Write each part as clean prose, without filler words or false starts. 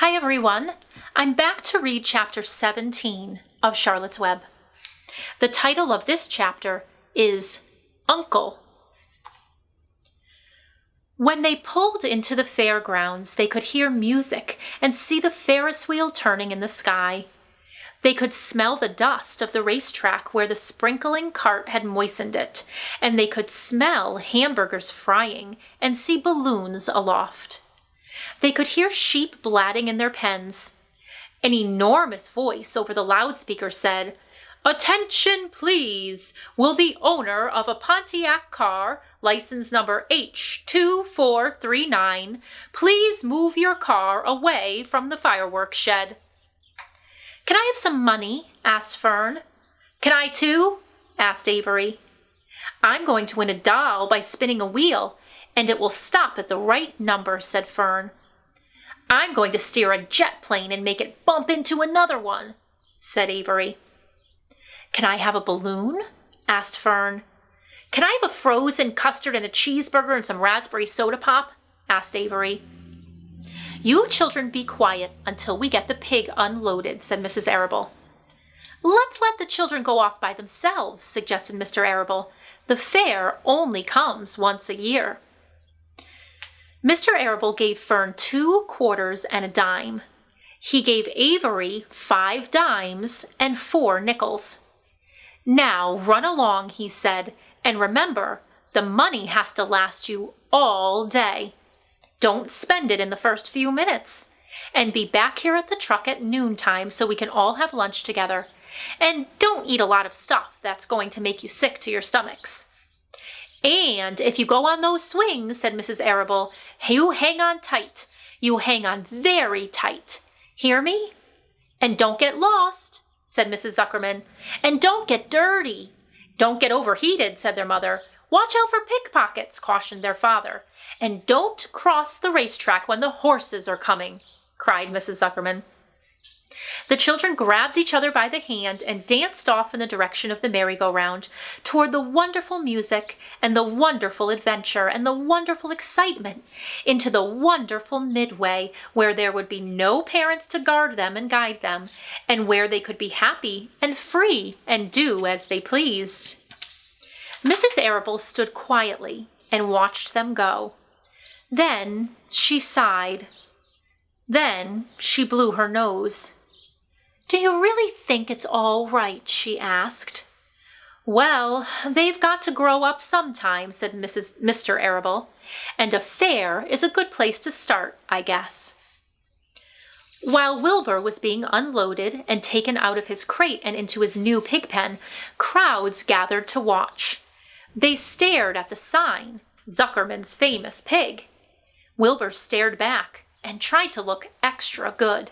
Hi everyone, I'm back to read chapter 17 of Charlotte's Web. The title of this chapter is Uncle. When they pulled into the fairgrounds, they could hear music and see the Ferris wheel turning in the sky. They could smell the dust of the racetrack where the sprinkling cart had moistened it, and they could smell hamburgers frying and see balloons aloft. They could hear sheep blatting in their pens. An enormous voice over the loudspeaker said, "Attention, please! Will the owner of a Pontiac car, license number H2439, please move your car away from the fireworks shed?" "Can I have some money?" asked Fern. "Can I too?" asked Avery. "I'm going to win a doll by spinning a wheel, and it will stop at the right number," said Fern. "I'm going to steer a jet plane and make it bump into another one," said Avery. "Can I have a balloon?" asked Fern. "Can I have a frozen custard and a cheeseburger and some raspberry soda pop?" asked Avery. "You children be quiet until we get the pig unloaded," said Mrs. Arable. "Let's let the children go off by themselves," suggested Mr. Arable. "The fair only comes once a year." Mr. Arable gave Fern 2 quarters and a dime. He gave Avery 5 dimes and 4 nickels. "Now run along," he said, "and remember, the money has to last you all day. Don't spend it in the first few minutes. And be back here at the truck at noontime so we can all have lunch together. And don't eat a lot of stuff that's going to make you sick to your stomachs. And if you go on those swings," said Mrs. Arable, "you hang on tight. You hang on very tight. Hear me? And don't get lost," said Mrs. Zuckerman. "And don't get dirty." "Don't get overheated," said their mother. "Watch out for pickpockets," cautioned their father. "And don't cross the racetrack when the horses are coming," cried Mrs. Zuckerman. The children grabbed each other by the hand and danced off in the direction of the merry-go-round, toward the wonderful music and the wonderful adventure and the wonderful excitement, into the wonderful midway where there would be no parents to guard them and guide them, and where they could be happy and free and do as they pleased. Mrs. Arable stood quietly and watched them go. Then she sighed. Then she blew her nose. "Do you really think it's all right?" she asked. "Well, they've got to grow up sometime," said Mr. Arable, "and a fair is a good place to start, I guess." While Wilbur was being unloaded and taken out of his crate and into his new pig pen, crowds gathered to watch. They stared at the sign, "Zuckerman's Famous Pig." Wilbur stared back and tried to look extra good.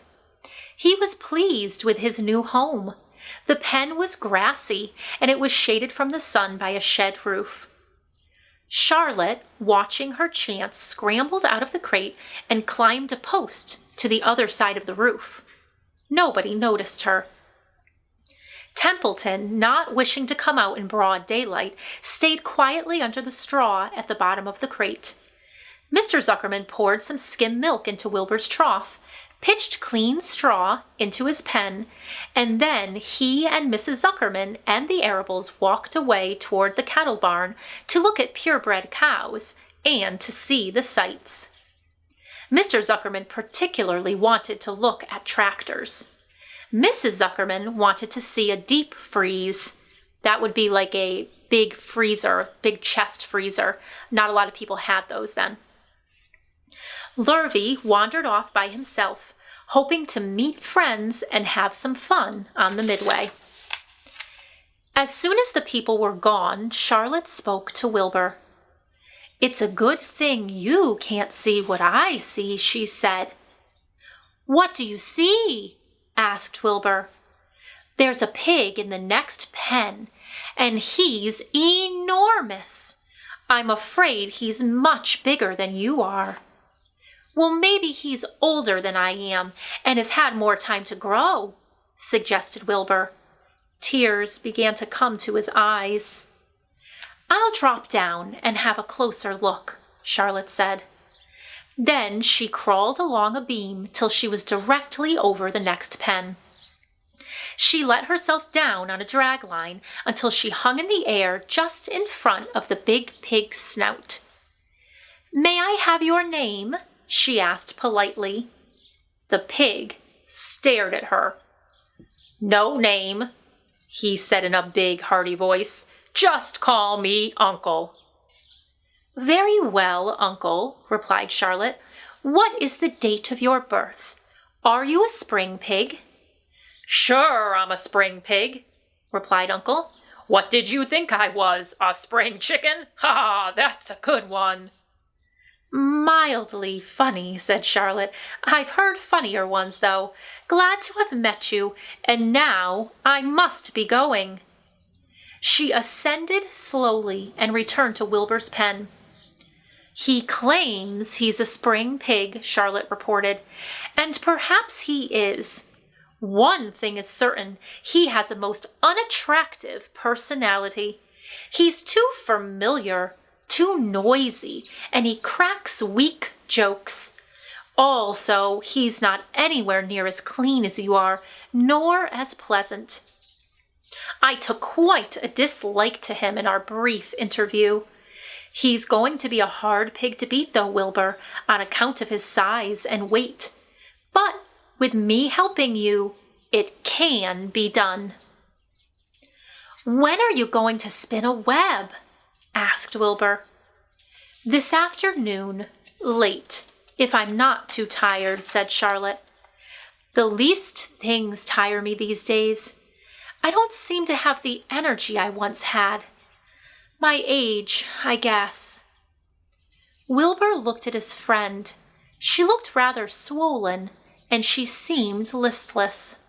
He was pleased with his new home. The pen was grassy, and it was shaded from the sun by a shed roof. Charlotte, watching her chance, scrambled out of the crate and climbed a post to the other side of the roof. Nobody noticed her. Templeton, not wishing to come out in broad daylight, stayed quietly under the straw at the bottom of the crate. Mr. Zuckerman poured some skim milk into Wilbur's trough, pitched clean straw into his pen, and then he and Mrs. Zuckerman and the Arables walked away toward the cattle barn to look at purebred cows and to see the sights. Mr. Zuckerman particularly wanted to look at tractors. Mrs. Zuckerman wanted to see a deep freeze. That would be like a big freezer, big chest freezer. Not a lot of people had those then. Lurvy wandered off by himself, hoping to meet friends and have some fun on the midway. As soon as the people were gone, Charlotte spoke to Wilbur. "It's a good thing you can't see what I see," she said. "What do you see?" asked Wilbur. "There's a pig in the next pen, and he's enormous. I'm afraid he's much bigger than you are." "Well, maybe he's older than I am and has had more time to grow," suggested Wilbur. Tears began to come to his eyes. "I'll drop down and have a closer look," Charlotte said. Then she crawled along a beam till she was directly over the next pen. She let herself down on a drag line until she hung in the air just in front of the big pig's snout. "May I have your name?" she asked politely. The pig stared at her. "No name," he said in a big, hearty voice. "Just call me Uncle." "Very well, Uncle," replied Charlotte. "What is the date of your birth? Are you a spring pig?" "Sure, I'm a spring pig," replied Uncle. "What did you think I was, a spring chicken? Ha, that's a good one." "Mildly funny," said Charlotte. "I've heard funnier ones, though. Glad to have met you, and now I must be going." She ascended slowly and returned to Wilbur's pen. "He claims he's a spring pig," Charlotte reported, "and perhaps he is. One thing is certain, he has a most unattractive personality. He's too familiar, too noisy, and he cracks weak jokes. Also, he's not anywhere near as clean as you are, nor as pleasant. I took quite a dislike to him in our brief interview. He's going to be a hard pig to beat, though, Wilbur, on account of his size and weight. But with me helping you, it can be done." "When are you going to spin a web?" asked Wilbur. "This afternoon, late, if I'm not too tired," said Charlotte. "The least things tire me these days. I don't seem to have the energy I once had. My age, I guess." Wilbur looked at his friend. She looked rather swollen, and she seemed listless.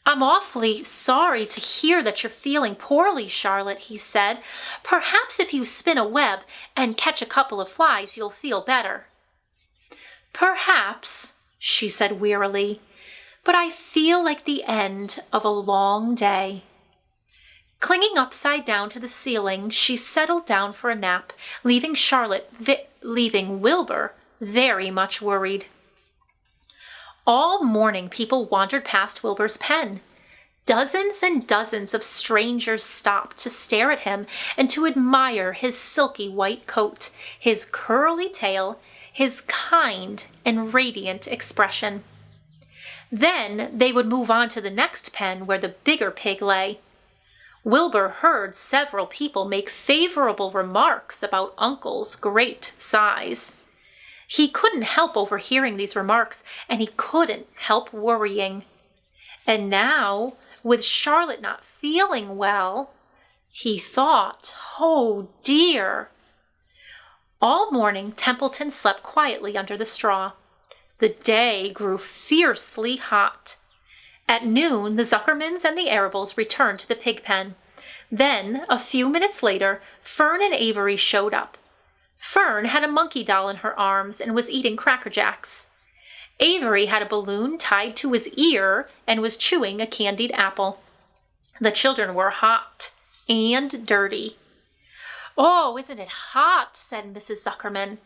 "I'm awfully sorry to hear that you're feeling poorly, Charlotte," he said. "Perhaps if you spin a web and catch a couple of flies, you'll feel better." "Perhaps," she said wearily, "but I feel like the end of a long day." Clinging upside down to the ceiling, she settled down for a nap, leaving Wilbur very much worried. All morning people wandered past Wilbur's pen. Dozens and dozens of strangers stopped to stare at him and to admire his silky white coat, his curly tail, his kind and radiant expression. Then they would move on to the next pen where the bigger pig lay. Wilbur heard several people make favorable remarks about Uncle's great size. He couldn't help overhearing these remarks, and he couldn't help worrying. And now, with Charlotte not feeling well, he thought, "Oh dear." All morning, Templeton slept quietly under the straw. The day grew fiercely hot. At noon, the Zuckermans and the Arables returned to the pig pen. Then, a few minutes later, Fern and Avery showed up. Fern had a monkey doll in her arms and was eating Cracker Jacks. Avery had a balloon tied to his ear and was chewing a candied apple. The children were hot and dirty. "Oh, isn't it hot?" said Mrs. Zuckerman.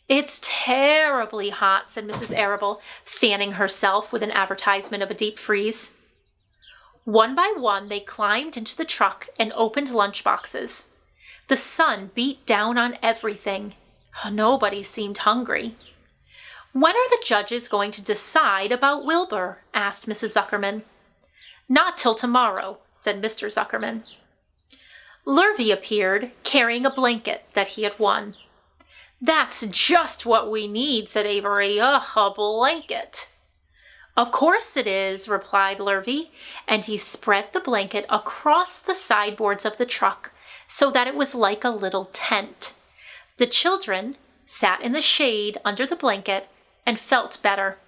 "It's terribly hot," said Mrs. Arable, fanning herself with an advertisement of a deep freeze. One by one, they climbed into the truck and opened lunch boxes. The sun beat down on everything. Nobody seemed hungry. "When are the judges going to decide about Wilbur?" asked Mrs. Zuckerman. "Not till tomorrow," said Mr. Zuckerman. Lurvy appeared, carrying a blanket that he had won. "That's just what we need," said Avery. "A blanket." "Of course it is," replied Lurvy, and he spread the blanket across the sideboards of the truck so that it was like a little tent. The children sat in the shade under the blanket and felt better.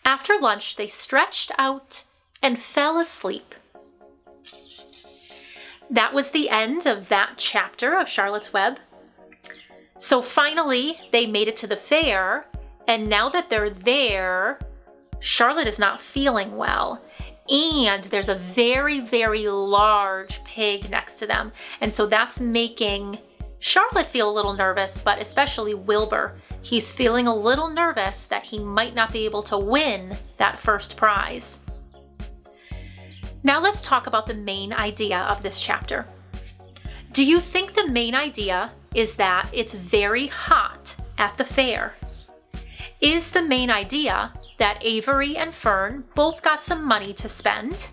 After lunch, they stretched out and fell asleep. That was the end of that chapter of Charlotte's Web. So finally, they made it to the fair, and now that they're there, Charlotte is not feeling well, and there's a very, very large pig next to them, and so that's making Charlotte feel a little nervous, but especially Wilbur. He's feeling a little nervous that he might not be able to win that first prize. Now let's talk about the main idea of this chapter. Do you think the main idea is that it's very hot at the fair? Is the main idea that Avery and Fern both got some money to spend?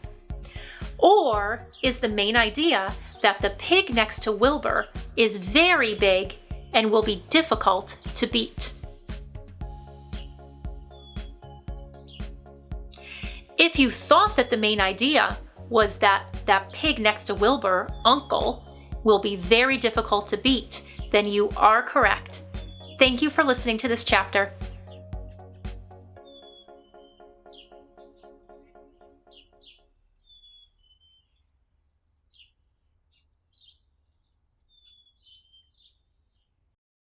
Or is the main idea that the pig next to Wilbur is very big and will be difficult to beat? If you thought that the main idea was that pig next to Wilbur, Uncle, will be very difficult to beat, then you are correct. Thank you for listening to this chapter.